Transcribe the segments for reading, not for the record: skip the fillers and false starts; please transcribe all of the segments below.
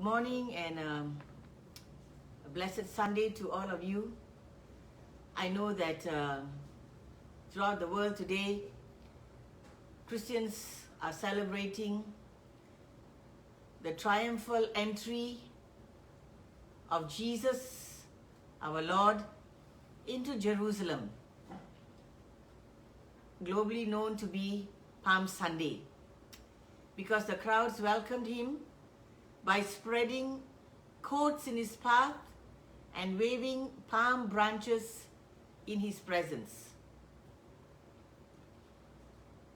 Good morning and a blessed Sunday to all of you. I know that throughout the world today, Christians are celebrating the triumphal entry of Jesus, our Lord, into Jerusalem, globally known to be Palm Sunday, because the crowds welcomed him by spreading coats in his path and waving palm branches in his presence.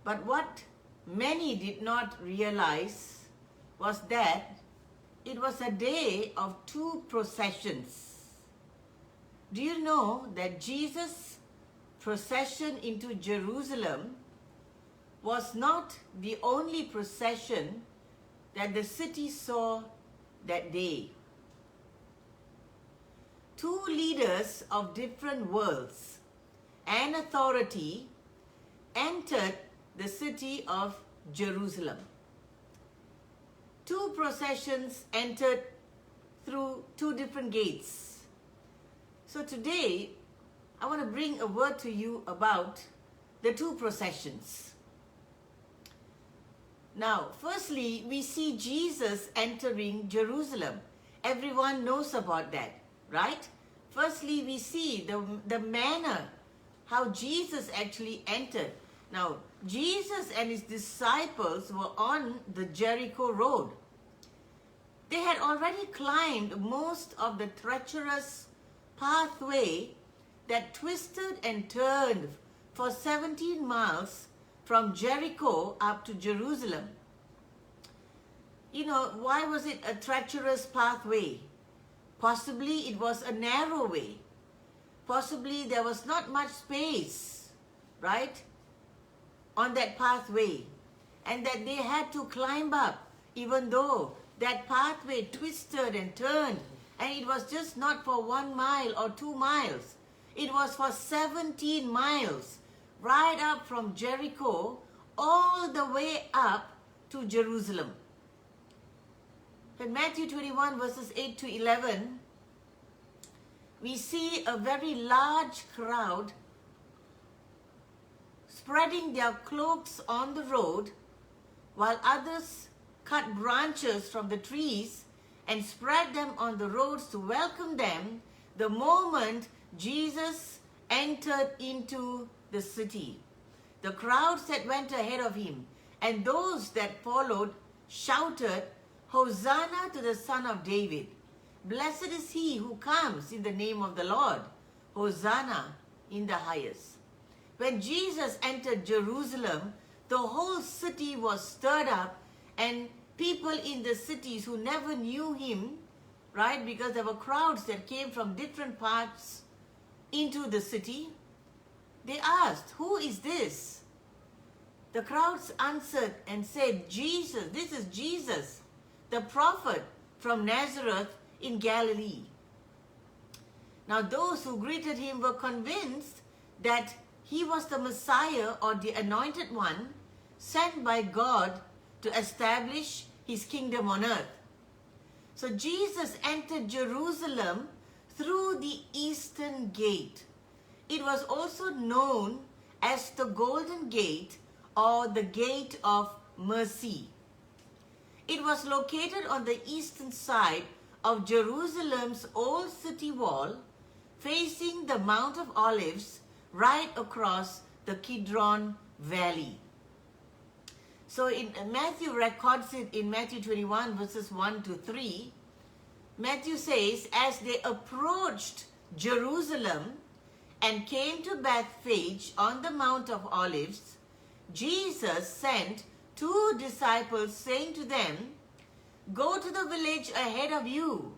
But what many did not realize was that it was a day of two processions. Do you know that Jesus' procession into Jerusalem was not the only procession that the city saw that day? Two leaders of different worlds and authority entered the city of Jerusalem. Two processions entered through two different gates. So today, I want to bring a word to you about the two processions. Now, firstly, we see Jesus entering Jerusalem. Everyone knows about that, right? Firstly, we see the manner how Jesus actually entered. Now, Jesus and his disciples were on the Jericho road. They had already climbed most of the treacherous pathway that twisted and turned for 17 miles from Jericho up to Jerusalem. You know, why was it a treacherous pathway? Possibly it was a narrow way. Possibly there was not much space, right, on that pathway. And that they had to climb up, even though that pathway twisted and turned. And it was just not for 1 mile or 2 miles. It was for 17 miles. Right up from Jericho all the way up to Jerusalem. In Matthew 21 verses 8 to 11, we see a very large crowd spreading their cloaks on the road, while others cut branches from the trees and spread them on the roads to welcome them the moment Jesus entered into the city. The crowds that went ahead of him and those that followed shouted, "Hosanna to the Son of David. Blessed is he who comes in the name of the Lord. Hosanna in the highest." When Jesus entered Jerusalem, the whole city was stirred up, and people in the cities who never knew him, right, because there were crowds that came from different parts into the city, they asked, "Who is this?" The crowds answered and said, "Jesus, this is Jesus, the prophet from Nazareth in Galilee." Now those who greeted him were convinced that he was the Messiah, or the anointed one, sent by God to establish his kingdom on earth. So Jesus entered Jerusalem through the eastern gate. It was also known as the Golden Gate, or the Gate of Mercy. It was located on the eastern side of Jerusalem's old city wall, facing the Mount of Olives, right across the Kidron Valley. So Matthew records it in Matthew 21 verses 1 to 3. Matthew says, as they approached Jerusalem and came to Bethphage on the Mount of Olives, Jesus sent 2 disciples, saying to them, "Go to the village ahead of you,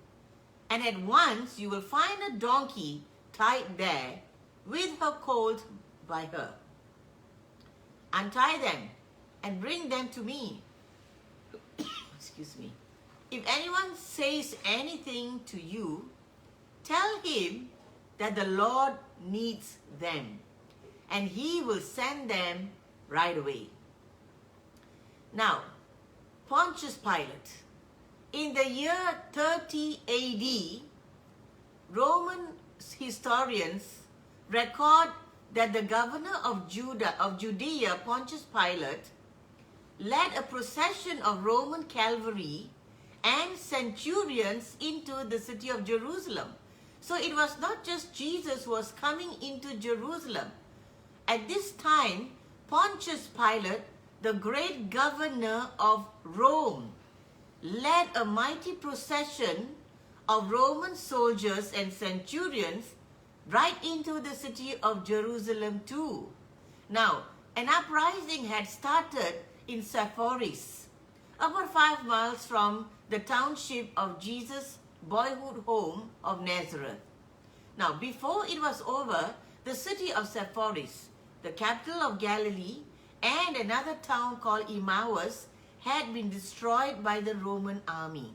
and at once you will find a donkey tied there with her colt by her. Untie them and bring them to me." Excuse me. "If anyone says anything to you, tell him that the Lord needs them, and he will send them right away." Now, Pontius Pilate In the year 30 AD, Roman historians record that the governor of Judea, Pontius Pilate, led a procession of Roman cavalry and centurions into the city of Jerusalem. So it was not just Jesus who was coming into Jerusalem. At this time, Pontius Pilate, the great governor of Rome, led a mighty procession of Roman soldiers and centurions right into the city of Jerusalem too. Now, an uprising had started in Sepphoris, about 5 miles from the township of Jesus' boyhood home of Nazareth. Now, before it was over, the city of Sepphoris, the capital of Galilee, and another town called Emmaus had been destroyed by the Roman army.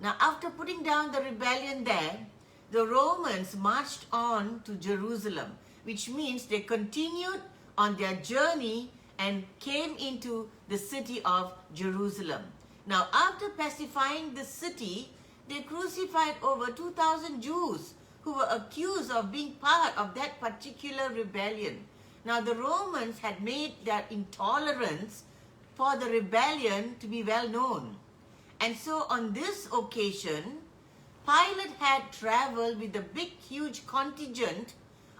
Now, after putting down the rebellion there, the Romans marched on to Jerusalem, which means they continued on their journey and came into the city of Jerusalem. Now, after pacifying the city, they crucified over 2,000 Jews who were accused of being part of that particular rebellion. Now, the Romans had made their intolerance for the rebellion to be well known. And so on this occasion, Pilate had traveled with a big, huge contingent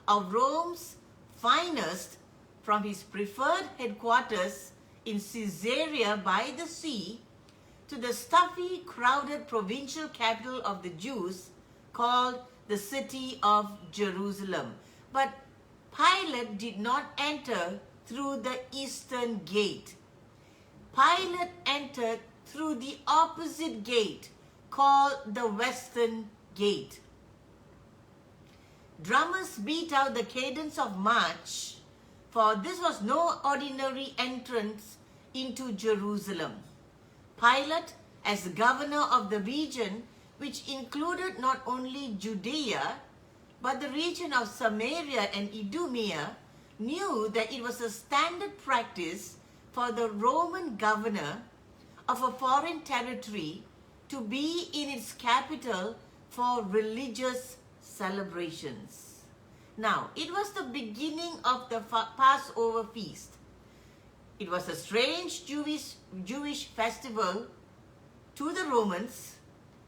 of Rome's finest from his preferred headquarters in Caesarea by the sea to the stuffy, crowded provincial capital of the Jews called the city of Jerusalem. But Pilate did not enter through the eastern gate. Pilate entered through the opposite gate called the western gate. Drummers beat out the cadence of march, for this was no ordinary entrance into Jerusalem. Pilate, as governor of the region, which included not only Judea, but the region of Samaria and Idumea, knew that it was a standard practice for the Roman governor of a foreign territory to be in its capital for religious celebrations. Now, it was the beginning of the Passover feast. It was a strange Jewish festival to the Romans,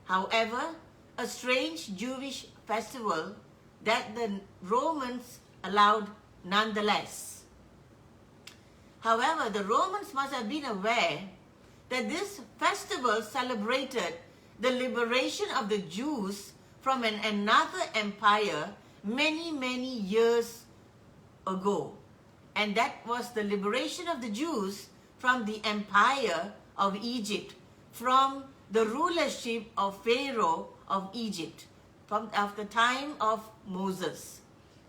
however, a strange Jewish festival that the Romans allowed nonetheless. However, the Romans must have been aware that this festival celebrated the liberation of the Jews from another empire many, many years ago. And that was the liberation of the Jews from the empire of Egypt, from the rulership of Pharaoh of Egypt, from the time of Moses.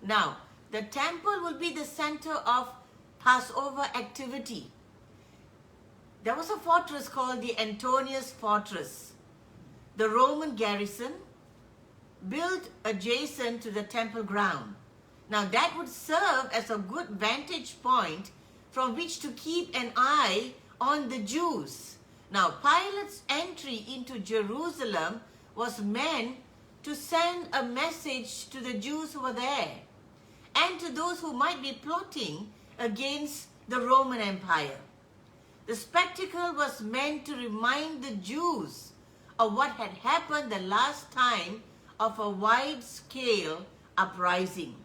Now, the temple will be the center of Passover activity. There was a fortress called the Antonius Fortress, the Roman garrison built adjacent to the temple ground. Now that would serve as a good vantage point from which to keep an eye on the Jews. Now Pilate's entry into Jerusalem was meant to send a message to the Jews who were there and to those who might be plotting against the Roman Empire. The spectacle was meant to remind the Jews of what had happened the last time of a wide-scale uprising.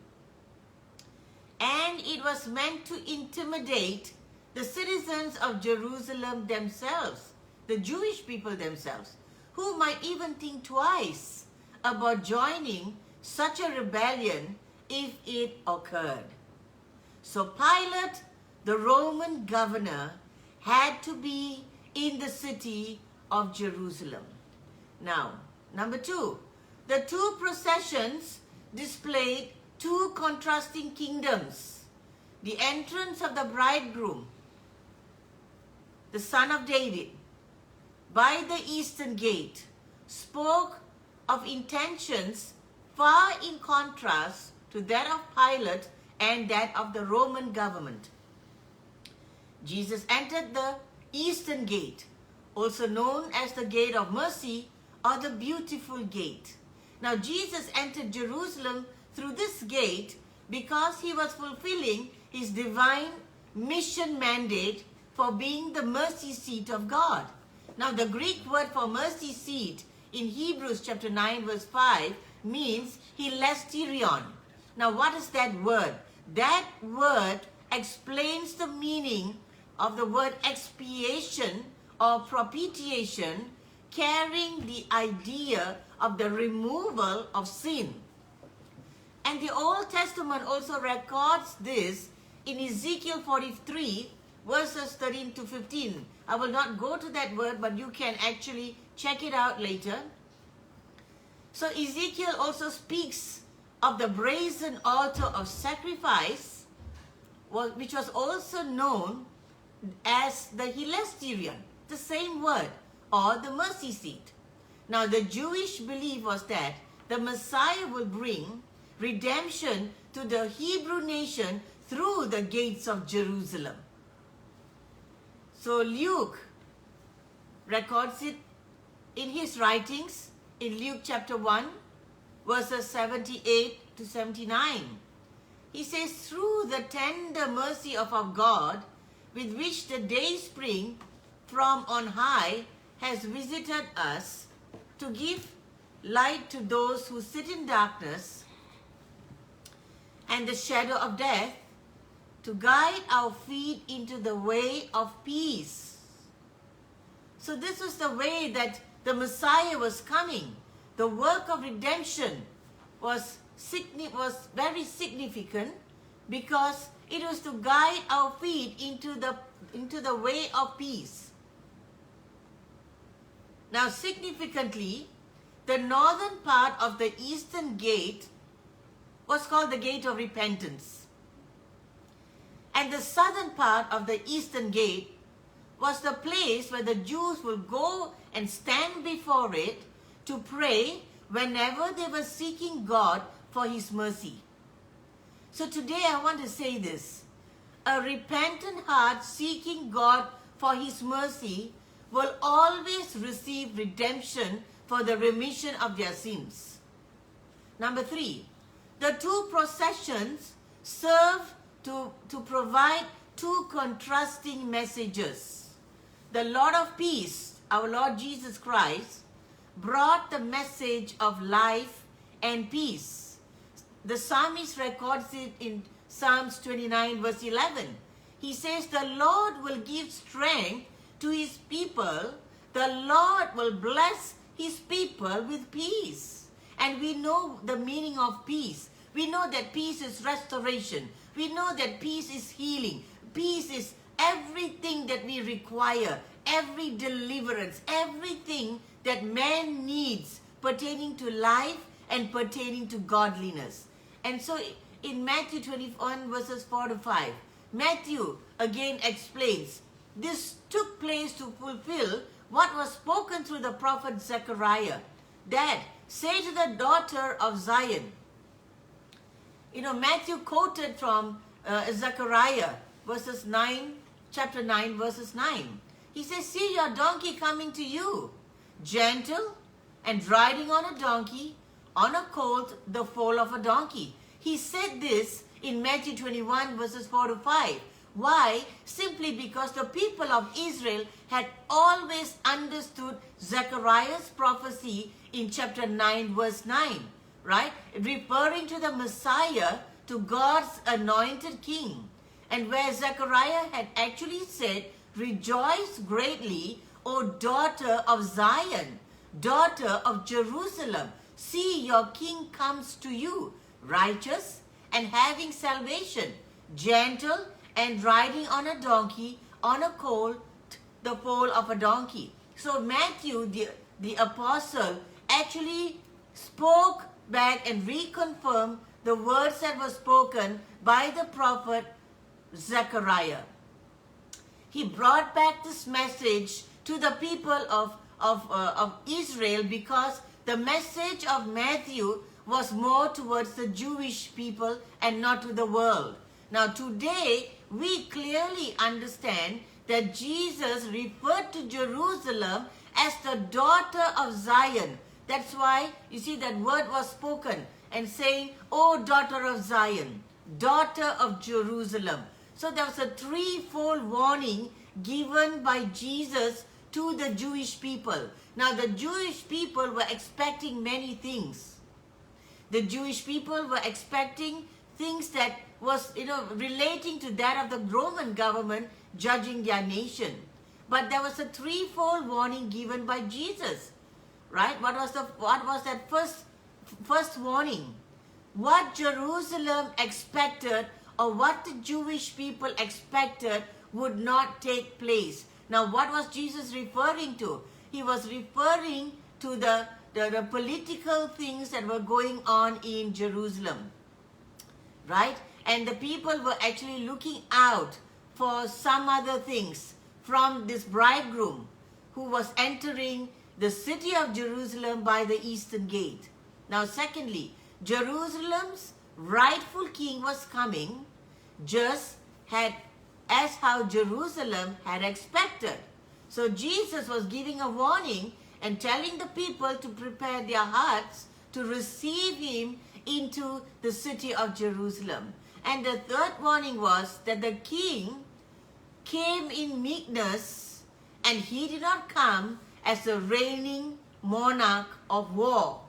And it was meant to intimidate the citizens of Jerusalem themselves, the Jewish people themselves, who might even think twice about joining such a rebellion if it occurred. So Pilate, the Roman governor, had to be in the city of Jerusalem. Now, number 2, the two processions displayed two contrasting kingdoms. The entrance of the bridegroom, the son of David, by the eastern gate, spoke of intentions far in contrast to that of Pilate and that of the Roman government. Jesus entered the eastern gate, also known as the Gate of Mercy or the Beautiful Gate. Now Jesus entered Jerusalem through this gate because he was fulfilling his divine mission mandate for being the mercy seat of God. Now the Greek word for mercy seat in Hebrews chapter 9 verse 5 means hilasterion. Now what is that word? That word explains the meaning of the word expiation or propitiation, carrying the idea of the removal of sin. And the Old Testament also records this in Ezekiel 43 verses 13 to 15. I will not go to that word, but you can actually check it out later. So Ezekiel also speaks of the brazen altar of sacrifice, which was also known as the hilasterion, the same word, or the mercy seat. Now the Jewish belief was that the Messiah will bring redemption to the Hebrew nation through the gates of Jerusalem. So Luke records it in his writings in Luke chapter 1 verses 78 to 79. He says, through the tender mercy of our God, with which the day spring from on high has visited us, to give light to those who sit in darkness and the shadow of death, to guide our feet into the way of peace. So this was the way that the Messiah was coming. The work of redemption was very significant because it was to guide our feet into the way of peace. Now significantly, the northern part of the eastern gate was called the Gate of Repentance. And the southern part of the eastern gate was the place where the Jews would go and stand before it to pray whenever they were seeking God for His mercy. So today I want to say this. A repentant heart seeking God for His mercy will always receive redemption for the remission of their sins. Number 3, the two processions serve to provide two contrasting messages. The Lord of peace, our Lord Jesus Christ, brought the message of life and peace. The psalmist records it in Psalms 29 verse 11. He says, the Lord will give strength to His people. The Lord will bless His people with peace. And we know the meaning of peace. We know that peace is restoration. We know that peace is healing. Peace is everything that we require, every deliverance, everything that man needs pertaining to life and pertaining to godliness. And so in Matthew 21 verses 4 to 5, Matthew again explains, this took place to fulfill what was spoken through the prophet Zechariah, that say to the daughter of Zion. Matthew quoted from Zechariah chapter 9 verses 9. He says, see your donkey coming to you, gentle and riding on a donkey, on a colt, the foal of a donkey. He said this in Matthew 21 verses 4 to 5. Why? Simply because the people of Israel had always understood Zechariah's prophecy in chapter 9 verse 9, right? Referring to the Messiah, to God's anointed king. And where Zechariah had actually said, rejoice greatly, O daughter of Zion, daughter of Jerusalem. See, your king comes to you, righteous and having salvation, gentle and riding on a donkey, on a colt, the foal of a donkey. So Matthew, the apostle, actually spoke back and reconfirmed the words that were spoken by the prophet Zechariah. He brought back this message to the people of Israel because the message of Matthew was more towards the Jewish people and not to the world. Now today, we clearly understand that Jesus referred to Jerusalem as the daughter of Zion. That's why you see that word was spoken and saying, "O daughter of Zion, daughter of Jerusalem." So there was a threefold warning given by Jesus to the Jewish people. Now the Jewish people were expecting many things. The Jewish people were expecting things that was, relating to that of the Roman government judging their nation. But there was a threefold warning given by Jesus, right? What was that first warning? What Jerusalem expected, or what the Jewish people expected, would not take place. Now, what was Jesus referring to? He was referring to the political things that were going on in Jerusalem, right? And the people were actually looking out for some other things from this bridegroom who was entering the city of Jerusalem by the eastern gate. Now, secondly, Jerusalem's rightful king was coming just as how Jerusalem had expected. So Jesus was giving a warning and telling the people to prepare their hearts to receive him into the city of Jerusalem. And the third warning was that the king came in meekness, and he did not come as a reigning monarch of war.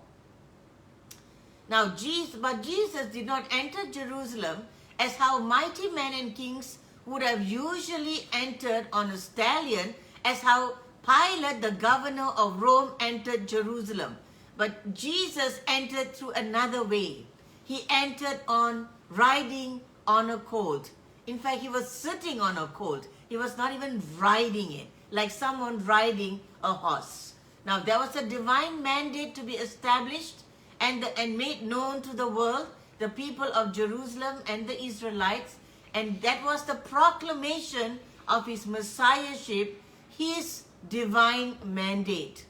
Now, Jesus did not enter Jerusalem as how mighty men and kings would have usually entered on a stallion, as how Pilate, the governor of Rome, entered Jerusalem. But Jesus entered through another way. He entered on riding on a colt. In fact, he was sitting on a colt. He was not even riding it, like someone riding a horse. Now, there was a divine mandate to be established and made known to the world, the people of Jerusalem and the Israelites, and that was the proclamation of his messiahship, his divine mandate.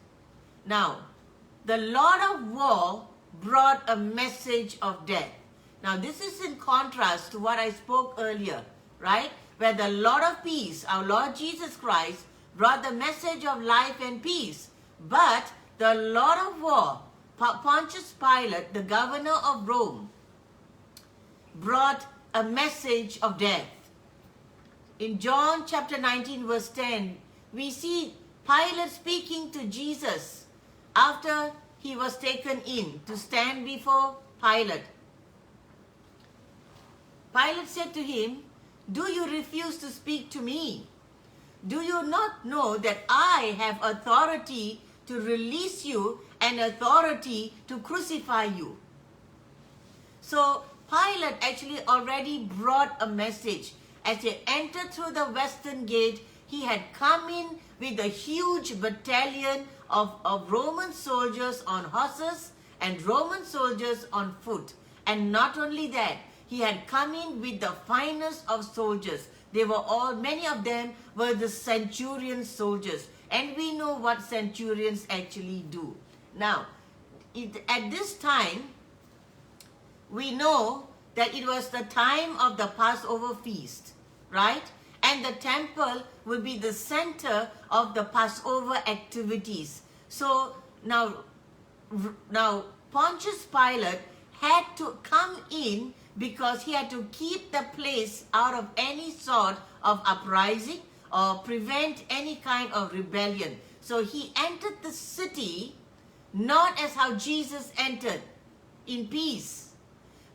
Now, the Lord of war brought a message of death. Now, this is in contrast to what I spoke earlier, right? Where the Lord of peace, our Lord Jesus Christ, brought the message of life and peace. But the Lord of war, Pontius Pilate, the governor of Rome, brought a message of death. In John chapter 19 verse 10, we see Pilate speaking to Jesus after he was taken in to stand before Pilate. Pilate said to him, "Do you refuse to speak to me? Do you not know that I have authority to release you and authority to crucify you?" So Pilate actually already brought a message. As he entered through the western gate, he had come in with a huge battalion of Roman soldiers on horses and Roman soldiers on foot. And not only that, he had come in with the finest of soldiers. They were many of them were the centurion soldiers. And we know what centurions actually do. Now, at this time, we know that it was the time of the Passover feast, right? And the temple will be the center of the Passover activities. So now Pontius Pilate had to come in because he had to keep the place out of any sort of uprising or prevent any kind of rebellion. So he entered the city not as how Jesus entered, in peace,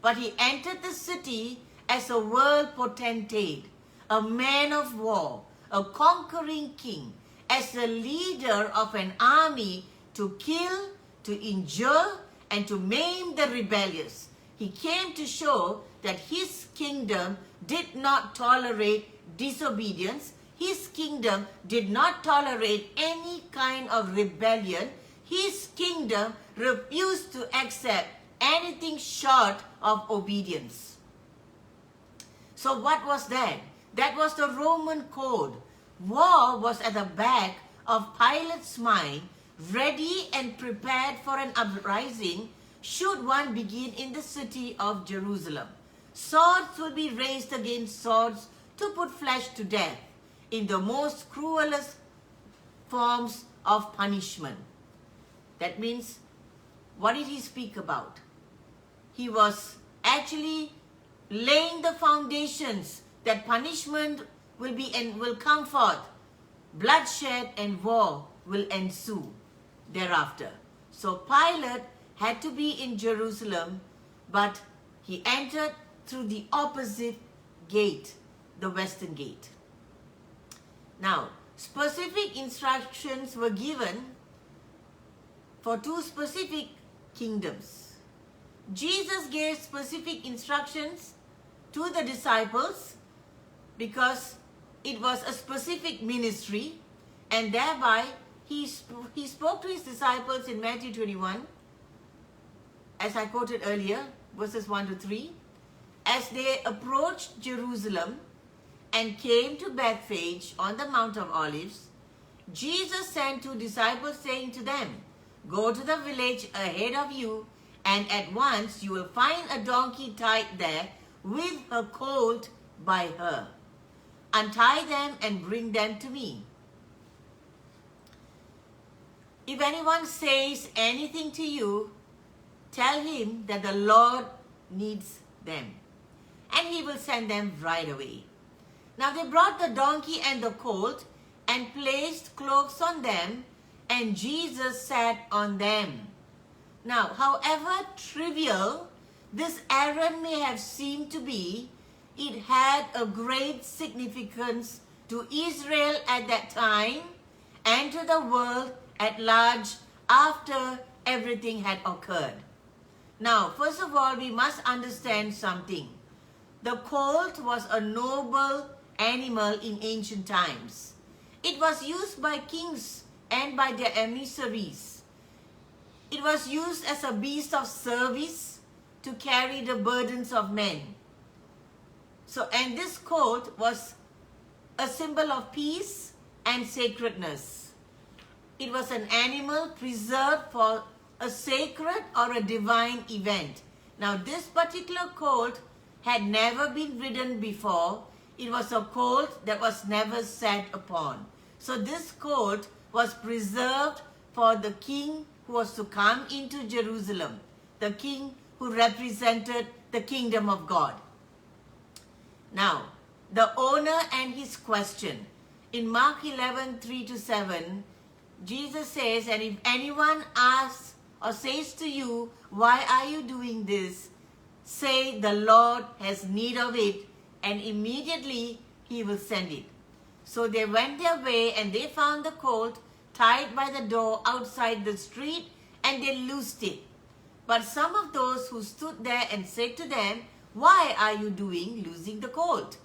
but he entered the city as a world potentate, a man of war, a conquering king, as a leader of an army to kill, to injure, and to maim the rebellious. He came to show that his kingdom did not tolerate disobedience. His kingdom did not tolerate any kind of rebellion. His kingdom refused to accept anything short of obedience. So what was that? That was the Roman code. War was at the back of Pilate's mind, ready and prepared for an uprising should one begin in the city of Jerusalem. Swords would be raised against swords to put flesh to death. in the most cruelest forms of punishment. That means, what did he speak about? He was actually laying the foundations that punishment will come forth. Bloodshed and war will ensue thereafter. So Pilate had to be in Jerusalem, but he entered through the opposite gate, the western gate. Now, specific instructions were given for two specific kingdoms. Jesus gave specific instructions to the disciples because it was a specific ministry, and thereby he spoke to his disciples in Matthew 21, as I quoted earlier, verses 1 to 3. As they approached Jerusalem and came to Bethphage on the Mount of Olives, Jesus sent two disciples, saying to them, "Go to the village ahead of you, and at once you will find a donkey tied there with her colt by her. Untie them and bring them to me. If anyone says anything to you, tell him that the Lord needs them, and he will send them right away." Now they brought the donkey and the colt and placed cloaks on them, and Jesus sat on them. Now, however trivial this errand may have seemed to be, it had a great significance to Israel at that time and to the world at large after everything had occurred. Now, first of all, we must understand something. The colt was a noble animal in ancient times. It was used by kings and by their emissaries. It was used as a beast of service to carry the burdens of men. And this colt was a symbol of peace and sacredness. It was an animal preserved for a sacred or a divine event. Now, this particular colt had never been ridden before. It was a colt that was never sat upon. So this colt was preserved for the king who was to come into Jerusalem, the king who represented the kingdom of God. Now, the owner and his question. In Mark 11, 3-7, Jesus says, "And if anyone asks or says to you, 'Why are you doing this?' say, 'The Lord has need of it,' and immediately he will send it." So they went their way, and they found the colt tied by the door outside the street, and they loosed it. But some of those who stood there and said to them, "Why are you loosing the colt?"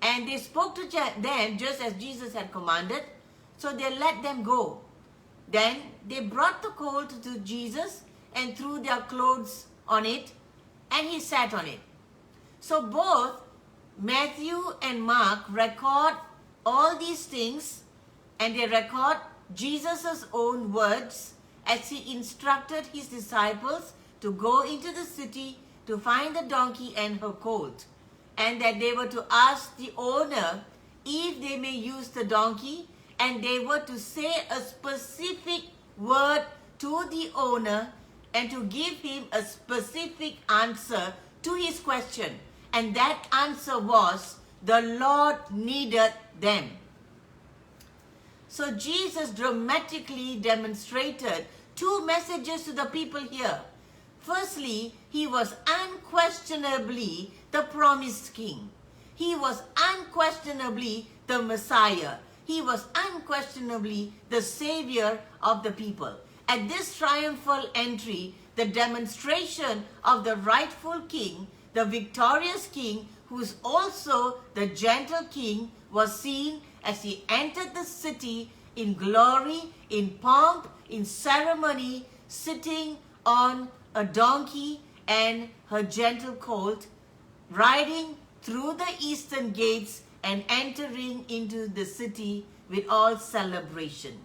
And they spoke to them just as Jesus had commanded, so they let them go. Then they brought the colt to Jesus and threw their clothes on it, and he sat on it. So both Matthew and Mark record all these things, and they record Jesus' own words as he instructed his disciples to go into the city to find the donkey and her colt, and that they were to ask the owner if they may use the donkey, and they were to say a specific word to the owner and to give him a specific answer to his question. And that answer was, the Lord needed them. So Jesus dramatically demonstrated two messages to the people here. Firstly, he was unquestionably the promised king. He was unquestionably the Messiah. He was unquestionably the savior of the people. At this triumphal entry, the demonstration of the rightful king, the victorious king, who is also the gentle king, was seen as he entered the city in glory, in pomp, in ceremony, sitting on a donkey and her gentle colt, riding through the eastern gates and entering into the city with all celebration.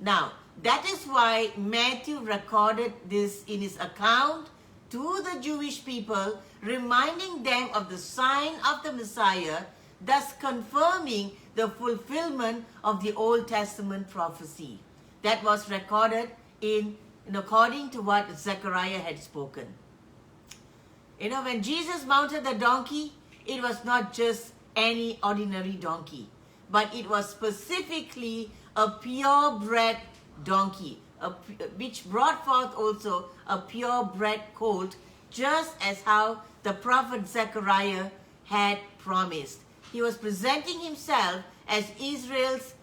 Now, that is why Matthew recorded this in his account to the Jewish people, reminding them of the sign of the Messiah, thus confirming the fulfillment of the Old Testament prophecy that was recorded in according to what Zechariah had spoken. When Jesus mounted the donkey, it was not just any ordinary donkey, but it was specifically a purebred donkey, which brought forth also a purebred colt, just as how the prophet Zechariah had promised. He was presenting himself as Israel's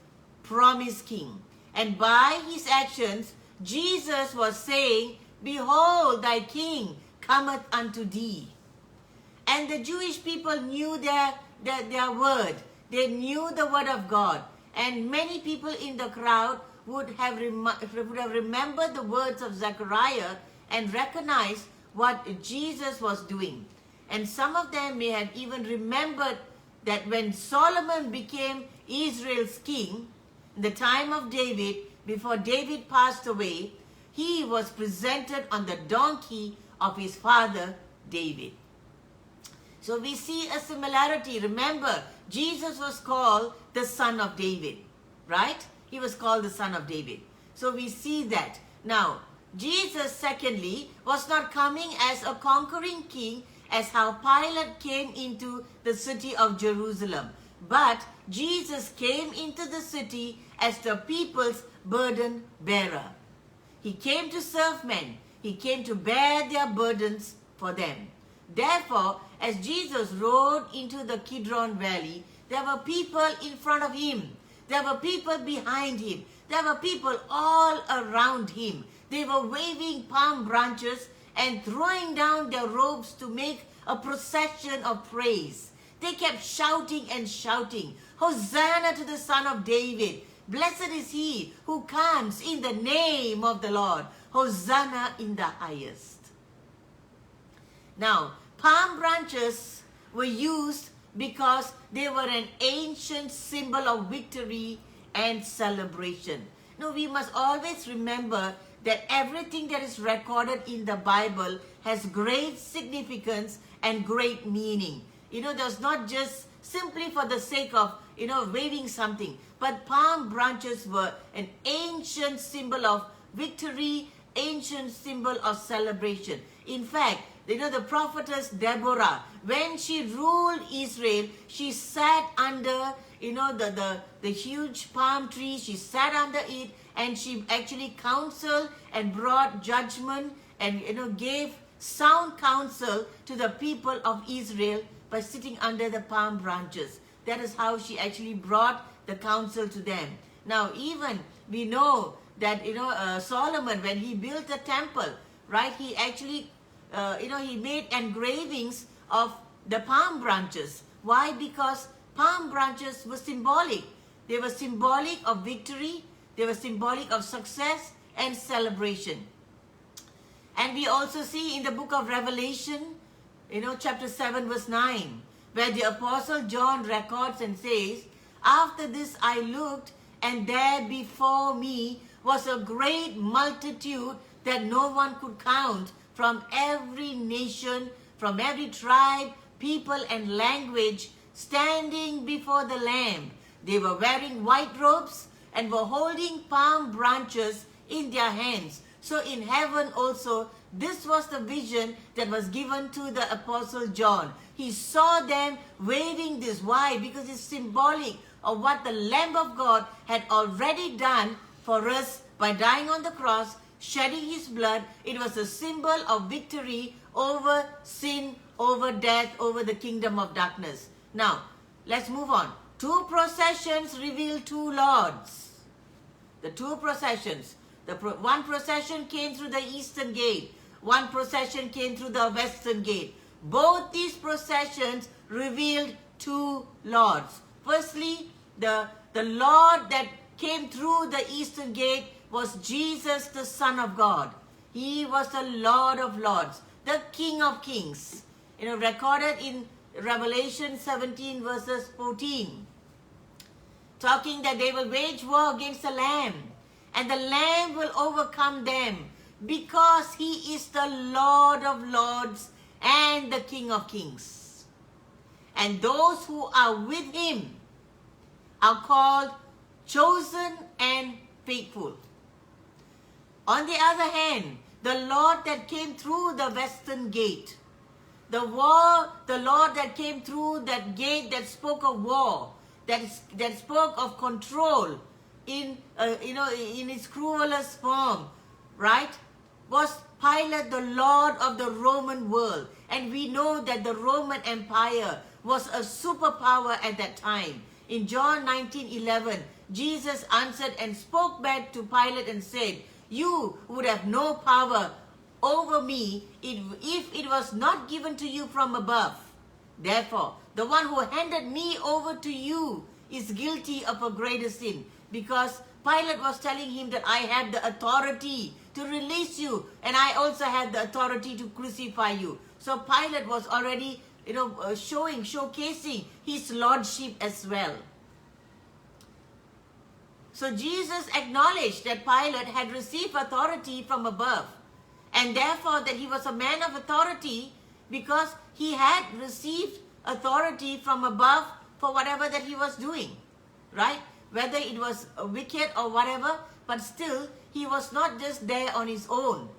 promised king. And by his actions, Jesus was saying, "Behold, thy king cometh unto thee." And the Jewish people knew their word. They knew the word of God. And many people in the crowd would have remembered the words of Zechariah and recognized what Jesus was doing. And some of them may have even remembered that when Solomon became Israel's king, in the time of David, before David passed away, he was presented on the donkey of his father David. So we see a similarity. Remember, Jesus was called the Son of David, right? He was called the Son of David. So we see that. Now, Jesus, secondly, was not coming as a conquering king, as how Pilate came into the city of Jerusalem. But Jesus came into the city as the people's burden bearer. He came to serve men. He came to bear their burdens for them. Therefore, as Jesus rode into the Kidron Valley, there were people in front of him. There were people behind him. There were people all around him. They were waving palm branches and throwing down their robes to make a procession of praise. They kept shouting and shouting, "Hosanna to the Son of David. Blessed is he who comes in the name of the Lord. Hosanna in the highest." Now, palm branches were used because they were an ancient symbol of victory and celebration. Now, we must always remember that everything that is recorded in the Bible has great significance and great meaning. There's not just simply for the sake of, waving something, but palm branches were an ancient symbol of victory, ancient symbol of celebration. In fact, the prophetess Deborah, when she ruled Israel, she sat under, the huge palm tree. She sat under it, and she actually counseled and brought judgment and, gave sound counsel to the people of Israel by sitting under the palm branches. That is how she actually brought the counsel to them. Now, even we know that, Solomon, when he built the temple, right, he actually, he made engravings of the palm branches. Why? Because palm branches were symbolic. They were symbolic of victory. They were symbolic of success and celebration. And we also see in the book of Revelation, chapter 7 verse 9, where the Apostle John records and says, "After this I looked, and there before me was a great multitude that no one could count, from every nation, from every tribe, people and language, standing before the Lamb. They were wearing white robes and were holding palm branches in their hands." So in heaven also, this was the vision that was given to the Apostle John. He saw them waving this. Why? Because it's symbolic of what the Lamb of God had already done for us by dying on the cross, shedding his blood. It was a symbol of victory over sin, over death, over the kingdom of darkness. Now, let's move on. Two processions reveal two lords. The two processions. One procession came through the eastern gate. One procession came through the western gate. Both these processions revealed two lords. Firstly, the Lord that came through the eastern gate was Jesus, the Son of God. He was the Lord of Lords, the King of Kings. Recorded in Revelation 17 verses 14. Talking that they will wage war against the Lamb, and the Lamb will overcome them, because he is the Lord of Lords and the King of Kings. And those who are with him are called chosen and faithful. On the other hand, the Lord that came through the western gate, the Lord that came through that gate that spoke of war, that spoke of control in its cruelest form, right? Was Pilate, the Lord of the Roman world. And we know that the Roman Empire was a superpower at that time. In John 19:11, Jesus answered and spoke back to Pilate and said, "You would have no power over me if it was not given to you from above. Therefore, the one who handed me over to you is guilty of a greater sin." Because Pilate was telling him that I have the authority to release you, and I also have the authority to crucify you. So Pilate was already, showcasing his lordship as well. So Jesus acknowledged that Pilate had received authority from above, and therefore that he was a man of authority because he had received authority from above for whatever that he was doing, right? Whether it was wicked or whatever, but still he was not just there on his own.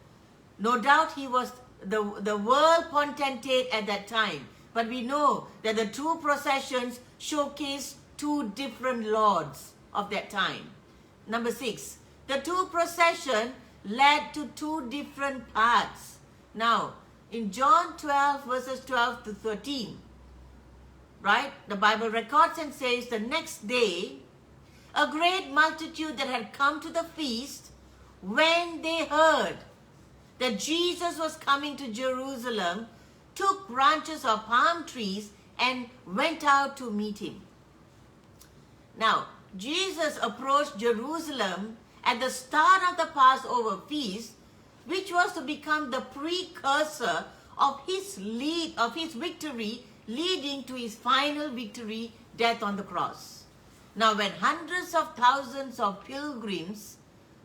No doubt he was the world potentate at that time, but we know that the two processions showcase two different lords of that time. Number 6, the two processions led to two different paths. Now, in John 12 verses 12 to 13, right, the Bible records and says, the next day, a great multitude that had come to the feast, when they heard that Jesus was coming to Jerusalem, took branches of palm trees and went out to meet him. Now, Jesus approached Jerusalem at the start of the Passover feast, which was to become the precursor of his victory, leading to his final victory, death on the cross. Now, when hundreds of thousands of pilgrims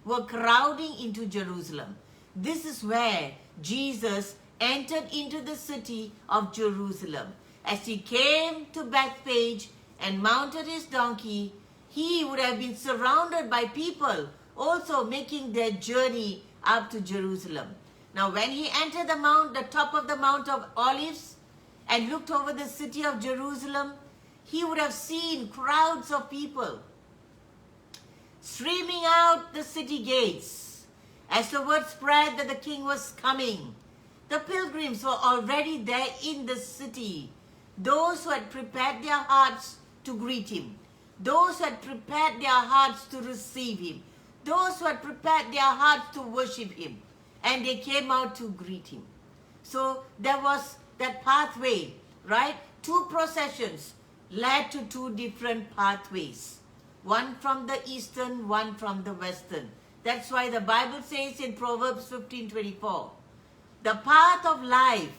were crowding into Jerusalem, this is where Jesus entered into the city of Jerusalem. As he came to Bethphage and mounted his donkey, he would have been surrounded by people also making their journey up to Jerusalem. Now, when he entered the top of the Mount of Olives and looked over the city of Jerusalem, he would have seen crowds of people streaming out the city gates. As the word spread that the king was coming, the pilgrims were already there in the city. Those who had prepared their hearts to greet him, those who had prepared their hearts to receive him, those who had prepared their hearts to worship him, and they came out to greet him. So there was that pathway, right? Two processions led to two different pathways. One from the eastern, one from the western. That's why the Bible says in Proverbs 15:24, the path of life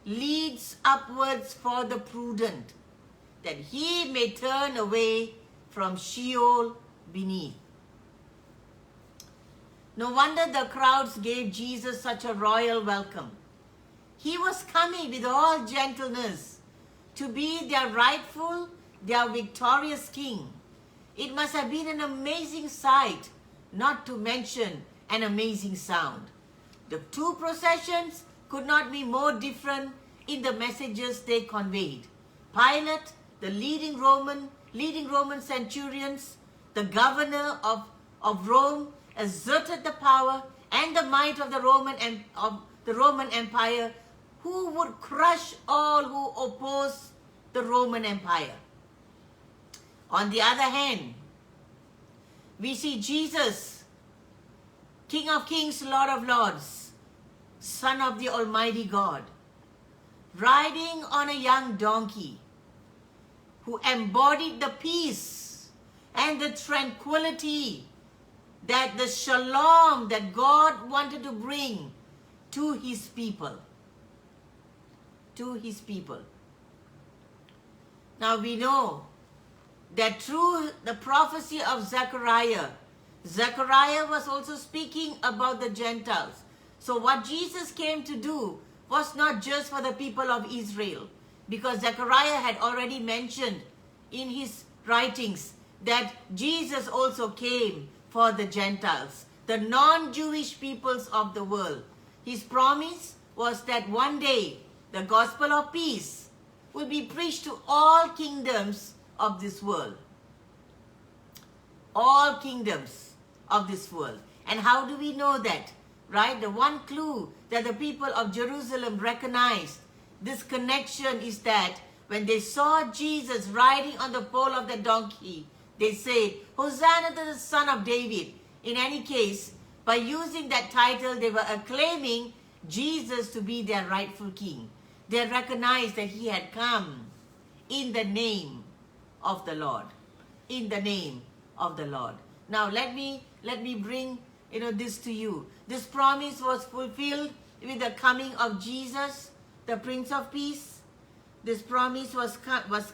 leads upwards for the prudent, that he may turn away from Sheol beneath. No wonder the crowds gave Jesus such a royal welcome. He was coming with all gentleness to be their rightful, their victorious king. It must have been an amazing sight, not to mention an amazing sound. The two processions could not be more different in the messages they conveyed. Pilate, the leading Roman centurions, the governor of Rome, exerted the power and the might of the Roman Empire, who would crush all who oppose the Roman Empire. On the other hand, we see Jesus, King of Kings, Lord of Lords, Son of the Almighty God, riding on a young donkey, who embodied the peace and the tranquility, that the shalom that God wanted to bring to his people. To his people. Now we know that through the prophecy of Zechariah was also speaking about the Gentiles. So what Jesus came to do was not just for the people of Israel, because Zechariah had already mentioned in his writings that Jesus also came for the Gentiles, the non-Jewish peoples of the world. His promise was that one day the gospel of peace will be preached to all kingdoms of this world. All kingdoms of this world. And how do we know that? Right? The one clue that the people of Jerusalem recognized this connection is that when they saw Jesus riding on the pole of the donkey, they said, Hosanna to the Son of David. In any case, by using that title, they were acclaiming Jesus to be their rightful king. They recognized that he had come in the name of the Lord. In the name of the Lord. Now let me bring this to you. This promise was fulfilled with the coming of Jesus, the Prince of Peace. This promise was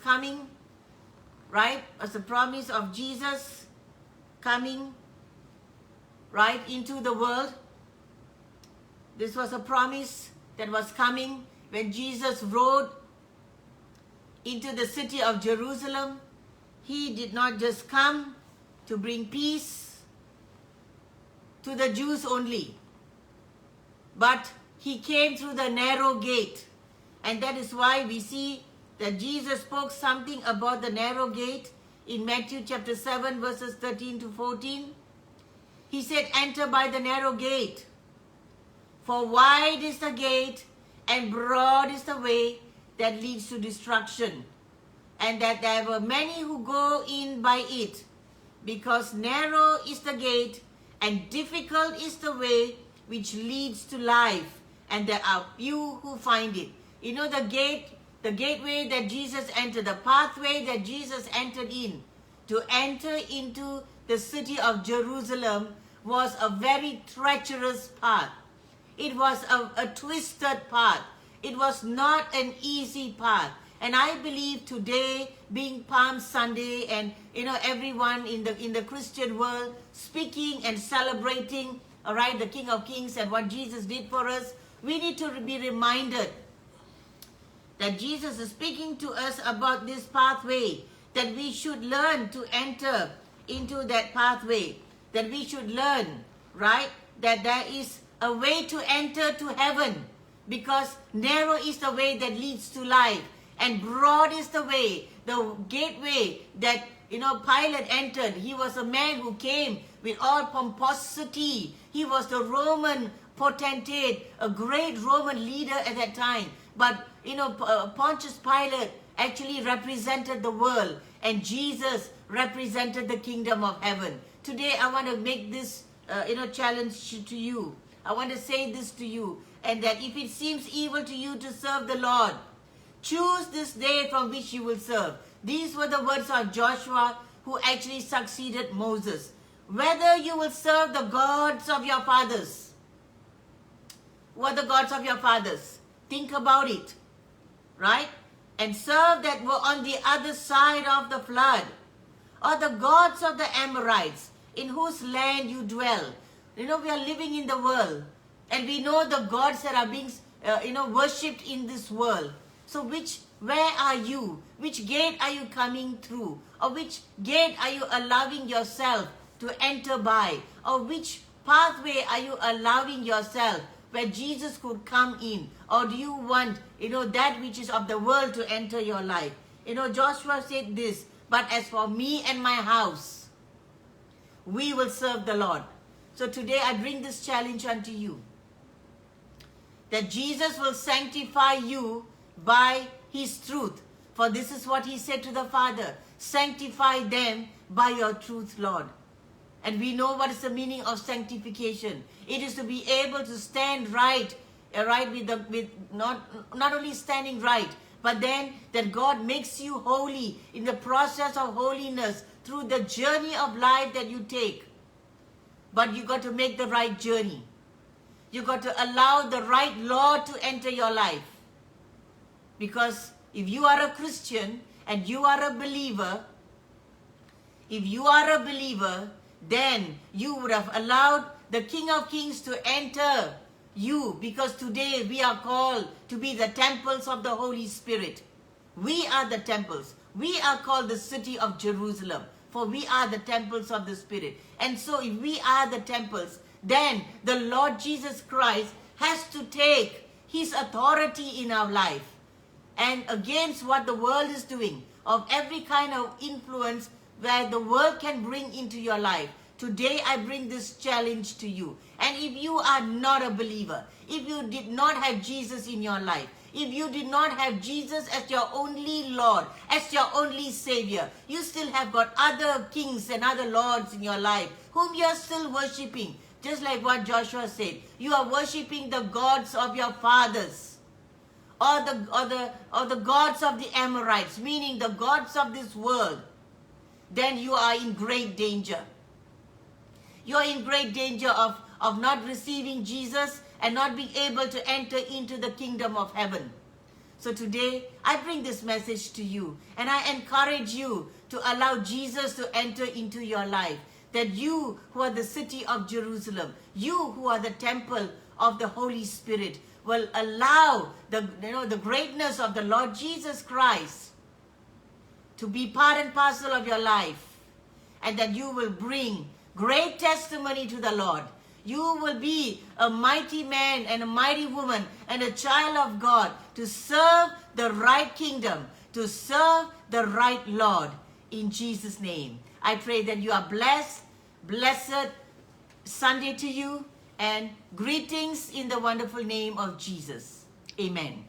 coming, right? As the promise of Jesus coming right into the world. This was a promise that was coming when Jesus rode into the city of Jerusalem. He did not just come to bring peace to the Jews only, but he came through the narrow gate. And that is why we see that Jesus spoke something about the narrow gate in Matthew chapter 7 verses 13 to 14. He said, enter by the narrow gate, for wide is the gate and broad is the way that leads to destruction, and that there were many who go in by it, because narrow is the gate and difficult is the way which leads to life, and there are few who find it. You know, the gateway that Jesus entered, the pathway that Jesus entered in to enter into the city of Jerusalem was a very treacherous path. It was a twisted path. It was not an easy path. And I believe today, being Palm Sunday, and everyone in the Christian world speaking and celebrating, all right, the King of Kings and what Jesus did for us, we need to be reminded that Jesus is speaking to us about this pathway, that we should learn to enter into that pathway, that we should learn, right, that there is a way to enter to heaven, because narrow is the way that leads to life, and broad is the way, the gateway that Pilate entered. He was a man who came with all pomposity. He was the Roman potentate, a great Roman leader at that time. But Pontius Pilate actually represented the world, and Jesus represented the kingdom of heaven. Today I want to make this challenge to you. I want to say this to you, and that if it seems evil to you to serve the Lord, choose this day from which you will serve. These were the words of Joshua, who actually succeeded Moses. Whether you will serve the gods of your fathers. What are the gods of your fathers? Think about it, right? And serve that were on the other side of the flood, or the gods of the Amorites, in whose land you dwell. We are living in the world, and we know the gods that are being worshipped in this world. So where are you? Which gate are you coming through? Or which gate are you allowing yourself to enter by? Or which pathway are you allowing yourself where Jesus could come in? Or do you want, that which is of the world to enter your life? Joshua said this, but as for me and my house, we will serve the Lord. So today I bring this challenge unto you, that Jesus will sanctify you by his truth. For this is what he said to the Father, sanctify them by your truth, Lord. And we know what is the meaning of sanctification. It is to be able to stand right with not only standing right, but then that God makes you holy in the process of holiness through the journey of life that you take. But you got to make the right journey. You got to allow the right Lord to enter your life. Because if you are a Christian and you are a believer, then you would have allowed the King of Kings to enter you, because today we are called to be the temples of the Holy Spirit. We are the temples. We are called the city of Jerusalem, for we are the temples of the Spirit. And so if we are the temples, then the Lord Jesus Christ has to take his authority in our life. And against what the world is doing, of every kind of influence where the world can bring into your life, today I bring this challenge to you. And if you are not a believer, if you did not have Jesus in your life, if you did not have Jesus as your only Lord, as your only Savior, you still have got other kings and other lords in your life whom you are still worshipping. Just like what Joshua said, you are worshipping the gods of your fathers, or the gods of the Amorites, meaning the gods of this world. Then you are in great danger. You are in great danger of not receiving Jesus and not being able to enter into the kingdom of heaven. So today, I bring this message to you, and I encourage you to allow Jesus to enter into your life. That you who are the city of Jerusalem, you who are the temple of the Holy Spirit, will allow the greatness of the Lord Jesus Christ to be part and parcel of your life, and that you will bring great testimony to the Lord. You will be a mighty man and a mighty woman and a child of God to serve the right kingdom, to serve the right Lord. In Jesus' name, I pray that you are blessed. Blessed Sunday to you, and greetings in the wonderful name of Jesus. Amen.